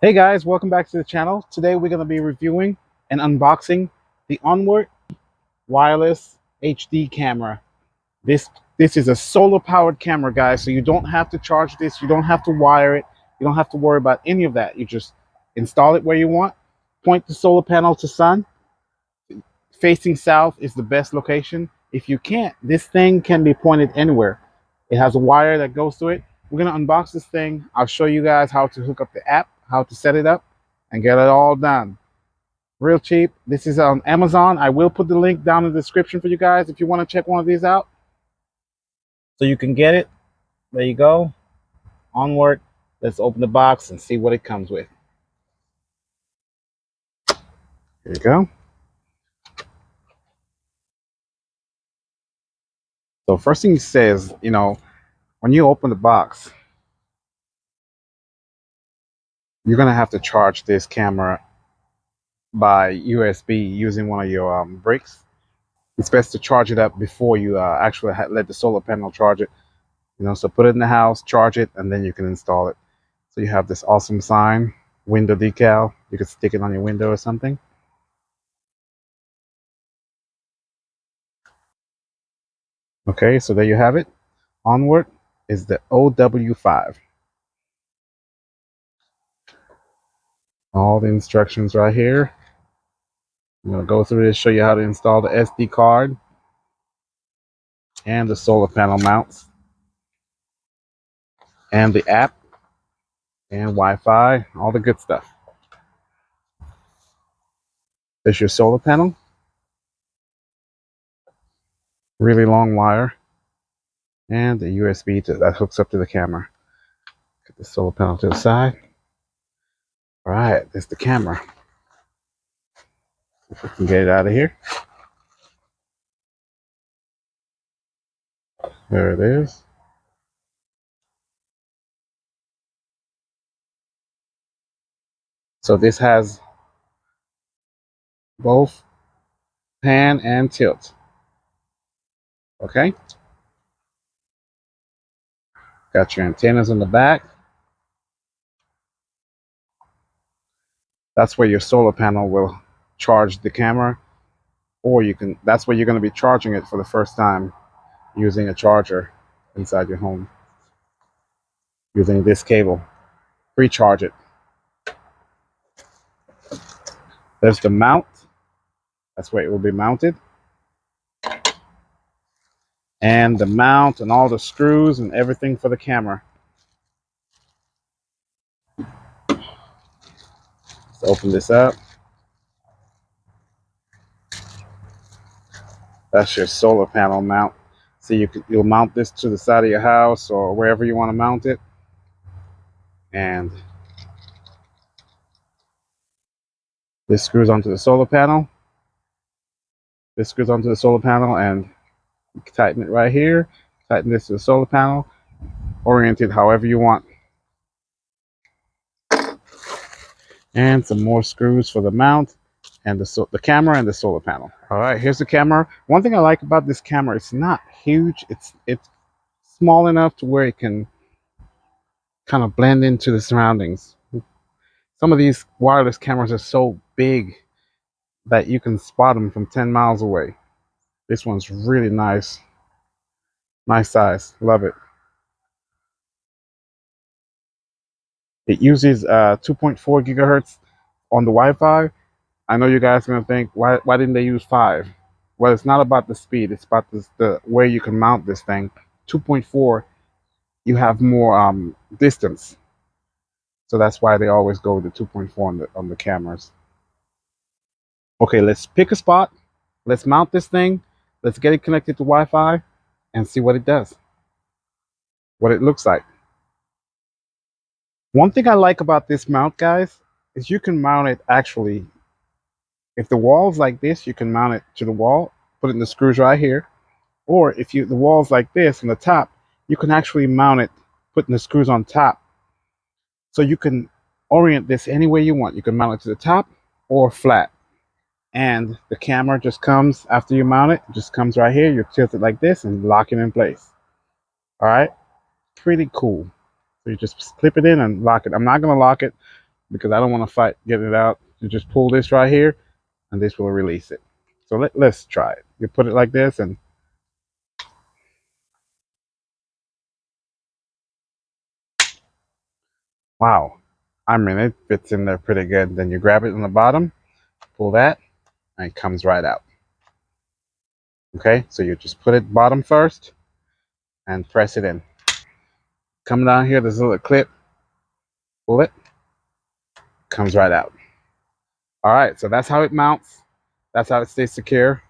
Hey guys, welcome back to the channel. Today we're going to be reviewing and unboxing the ONWOTE wireless HD camera. This this is a solar powered camera, guys, so you don't have to charge this, you don't have to wire it, you don't have to worry about any of that. You just install it where you want, point the solar panel to sun, facing south is the best location. If you can't, this thing can be pointed anywhere. It has a wire that goes to it. We're going to unbox this thing. I'll show you guys how to hook up the app, how to set it up, and get it all done. Real cheap. This is on Amazon. I will put the link down in the description for you guys if you want to check one of these out. So you can get it. There you go. Onward. Let's open the box and see what it comes with. Here you go. So first thing it says, when you open the box, you're going to have to charge this camera by USB using one of your bricks. It's best to charge it up before you actually let the solar panel charge it. So put it in the house, charge it, and then you can install it. So you have this awesome sign, window decal. You could stick it on your window or something. Okay, so there you have it. Onward is the OW5. All the instructions right here. I'm going to go through this, show you how to install the SD card and the solar panel mounts and the app and Wi-Fi, all the good stuff. There's your solar panel. Really long wire. And the USB that hooks up to the camera. Get the solar panel to the side. All right, there's the camera. If we can get it out of here. There it is. So this has both pan and tilt. Okay. Got your antennas on the back. That's where your solar panel will charge the camera, or that's where you're going to be charging it for the first time using a charger inside your home. Using this cable. Recharge it. There's the mount. That's where it will be mounted. And the mount and all the screws and everything for the camera. Let's open this up. That's your solar panel mount. So you'll mount this to the side of your house or wherever you want to mount it. And this screws onto the solar panel. This screws onto the solar panel, and you can tighten it right here. Tighten this to the solar panel. Orient it however you want. And some more screws for the mount and the camera and the solar panel. All right, here's the camera. One thing I like about this camera, it's not huge. It's small enough to where it can kind of blend into the surroundings. Some of these wireless cameras are so big that you can spot them from 10 miles away. This one's really nice. Nice size. Love it. It uses 2.4 gigahertz on the Wi-Fi. I know you guys are going to think, why didn't they use 5? Well, it's not about the speed. It's about the way you can mount this thing. 2.4, you have more distance. So that's why they always go with the 2.4 on the cameras. Okay, let's pick a spot. Let's mount this thing. Let's get it connected to Wi-Fi and see what it does. What it looks like. One thing I like about this mount, guys, is you can mount it actually. If the wall's like this, you can mount it to the wall, put it in the screws right here. Or if the wall's like this on the top, you can actually mount it, putting the screws on top. So you can orient this any way you want. You can mount it to the top or flat. And the camera just comes after you mount it. It just comes right here. You tilt it like this and lock it in place. All right, pretty cool. So you just clip it in and lock it. I'm not going to lock it. because I don't want to fight getting it out. You just pull this right here, and this will release it. So let's try it. You put it like this, and wow, I mean, it fits in there pretty good. Then you grab it on the bottom, pull that, and it comes right out. Okay, so you just put it bottom first and press it in. Come down here, there's a little clip, pull it, comes right out. All right, so that's how it mounts. That's how it stays secure.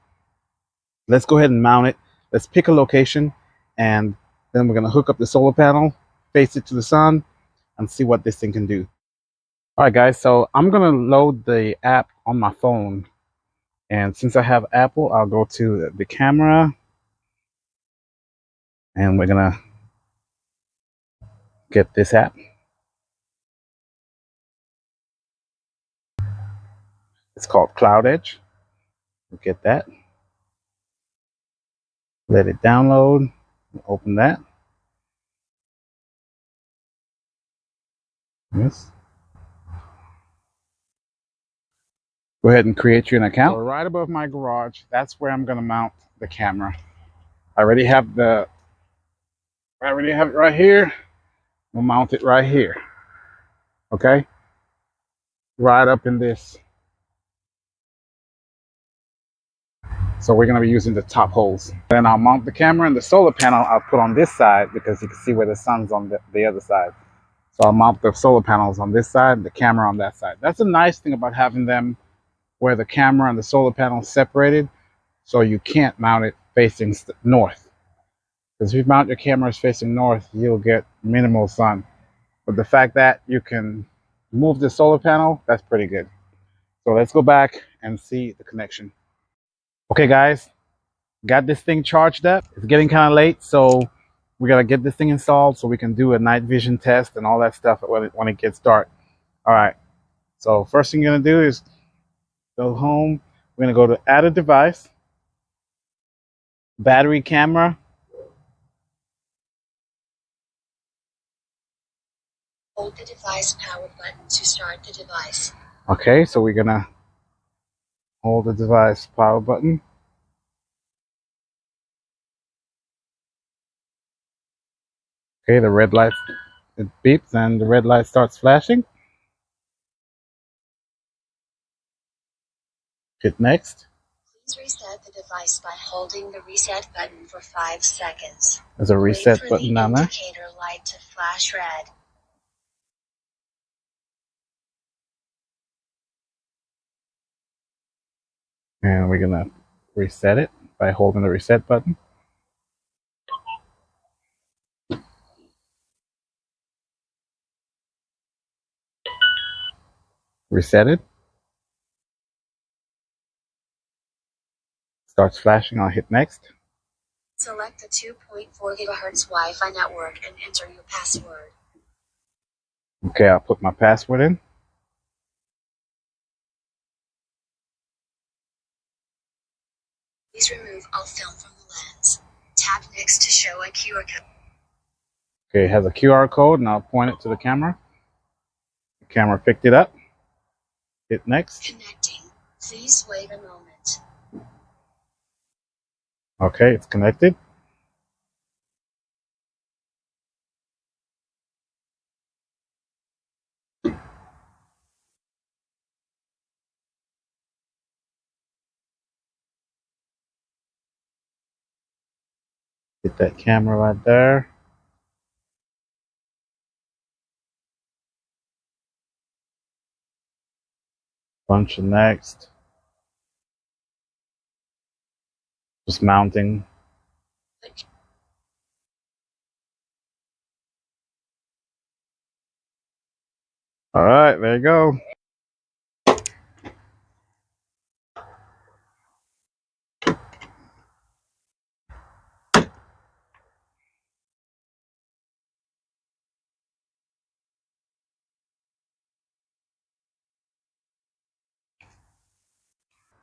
Let's go ahead and mount it. Let's pick a location, and then we're gonna hook up the solar panel, face it to the sun, and see what this thing can do. All right, guys, so I'm gonna load the app on my phone. And since I have Apple, I'll go to the camera, and we're gonna get this app. It's called Cloud Edge. We'll get that. Let it download. Open that. Yes. Go ahead and create you an account. So right above my garage, that's where I'm gonna mount the camera. I already have it right here. We'll mount it right here. Okay? Right up in this. So we're gonna be using the top holes. Then I'll mount the camera, and the solar panel I'll put on this side because you can see where the sun's on the other side. So I'll mount the solar panels on this side, the camera on that side. That's a nice thing about having them where the camera and the solar panel is separated, so you can't mount it facing north. Because if you mount your cameras facing north, you'll get minimal sun. But the fact that you can move the solar panel, that's pretty good. So let's go back and see the connection. Okay, guys, got this thing charged up. It's getting kind of late, so we gotta get this thing installed so we can do a night vision test and all that stuff when it gets dark. All right, so first thing you're gonna do is go home. We're gonna go to add a device, battery, camera. Hold the device power button to start the device. Okay, so we're gonna hold the device power button. Okay, the red light, it beeps and the red light starts flashing. Hit next. Please reset the device by holding the reset button for 5 seconds. There's a reset Wait for button the down there. indicator light to flash red. And we're gonna reset it by holding the reset button. Reset it. Starts flashing. I'll hit next. Select the 2.4 GHz Wi-Fi network and enter your password. Okay, I'll put my password in. Please remove all film from the lens. Tap next to show a QR code. Okay, it has a QR code, and I'll point it to the camera. The camera picked it up. Hit next. Connecting. Please wait a moment. Okay, it's connected. Hit that camera right there. Punch it next. Just mounting. All right, there you go.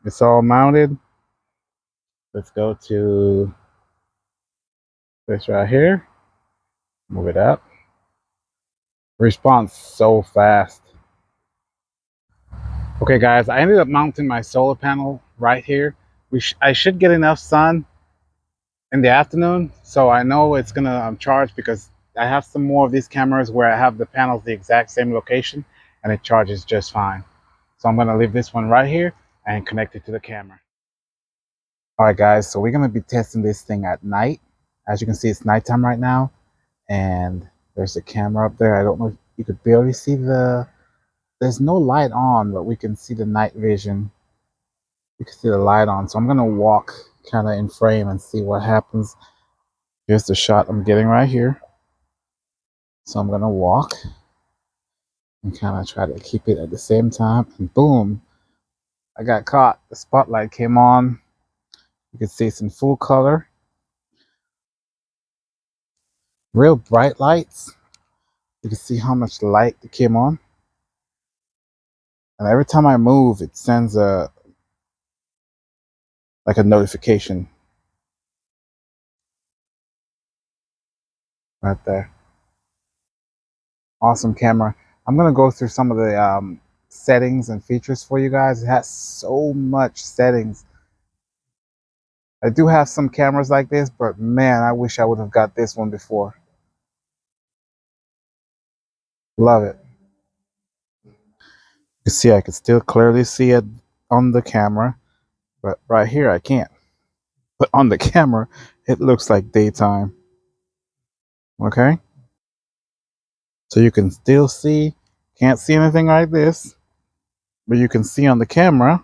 It's all mounted. Let's go to this right here. Move it up. Response so fast. Okay, guys, I ended up mounting my solar panel right here. I should get enough sun in the afternoon, so I know it's gonna charge because I have some more of these cameras where I have the panels the exact same location and it charges just fine. So I'm gonna leave this one right here and connect it to the camera. All right, guys, so we're gonna be testing this thing at night. As you can see, it's nighttime right now, and there's a camera up there. I don't know if you could barely see there's no light on, but we can see the night vision. You can see the light on. So I'm gonna walk kind of in frame and see what happens. Here's the shot I'm getting right here. So I'm gonna walk and kind of try to keep it at the same time. And boom, I got caught. The spotlight came on. You can see it's in full color. Real bright lights. You can see how much light came on. And every time I move, it sends a notification right there. Awesome camera. I'm gonna go through some of the settings and features for you guys. It has so much settings. I do have some cameras like this, but man, I wish I would have got this one before. Love it. You see, I can still clearly see it on the camera, but right here I can't. But on the camera, it looks like daytime. Okay? So you can still see, can't see anything like this, but you can see on the camera.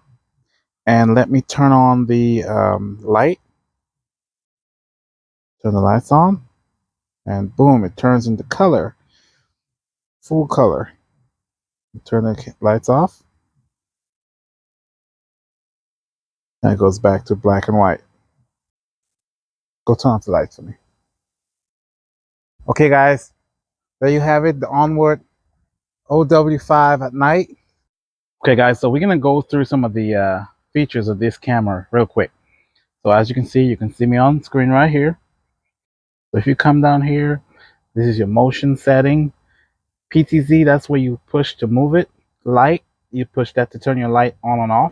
And let me turn on the light. Turn the lights on. And boom, it turns into color. Full color. Turn the lights off. And it goes back to black and white. Go turn off the lights for me. Okay, guys. There you have it. The ONWOTE OW5 at night. Okay, guys. So we're going to go through some of the features of this camera real quick. So as you can see me on screen right here. So if you come down here, this is your motion setting. PTZ, that's where you push to move it. Light, you push that to turn your light on and off.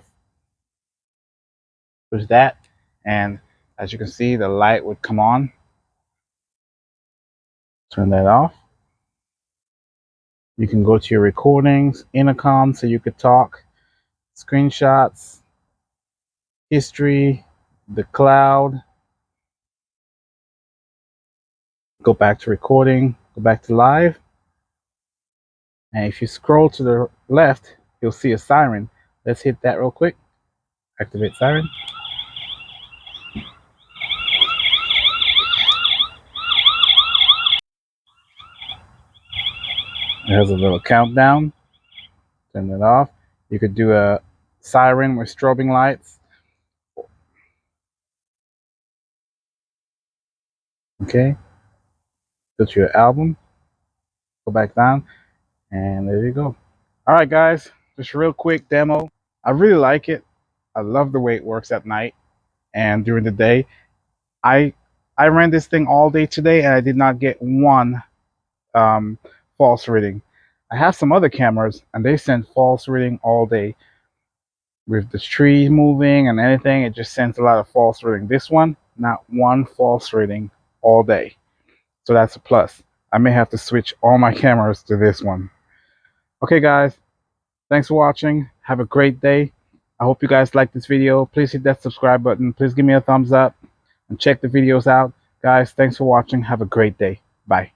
Push that, and as you can see, the light would come on. Turn that off. You can go to your recordings, intercom, so you could talk, screenshots, history, the cloud. Go back to recording, go back to live. And if you scroll to the left, you'll see a siren. Let's hit that real quick. Activate siren. It has a little countdown. Turn it off. You could do a siren with strobing lights. Okay. Go to your album. Go back down. And there you go. All right, guys. Just a real quick demo. I really like it. I love the way it works at night and during the day. I I ran this thing all day today and I did not get one um, false reading. I have some other cameras and they send false reading all day. With the tree moving and anything, it just sends a lot of false reading. This one, not one false reading all day. So that's a plus. I may have to switch all my cameras to this one. Okay, guys. Thanks for watching. Have a great day. I hope you guys like this video. Please hit that subscribe button. Please give me a thumbs up and check the videos out. Guys, thanks for watching. Have a great day. Bye.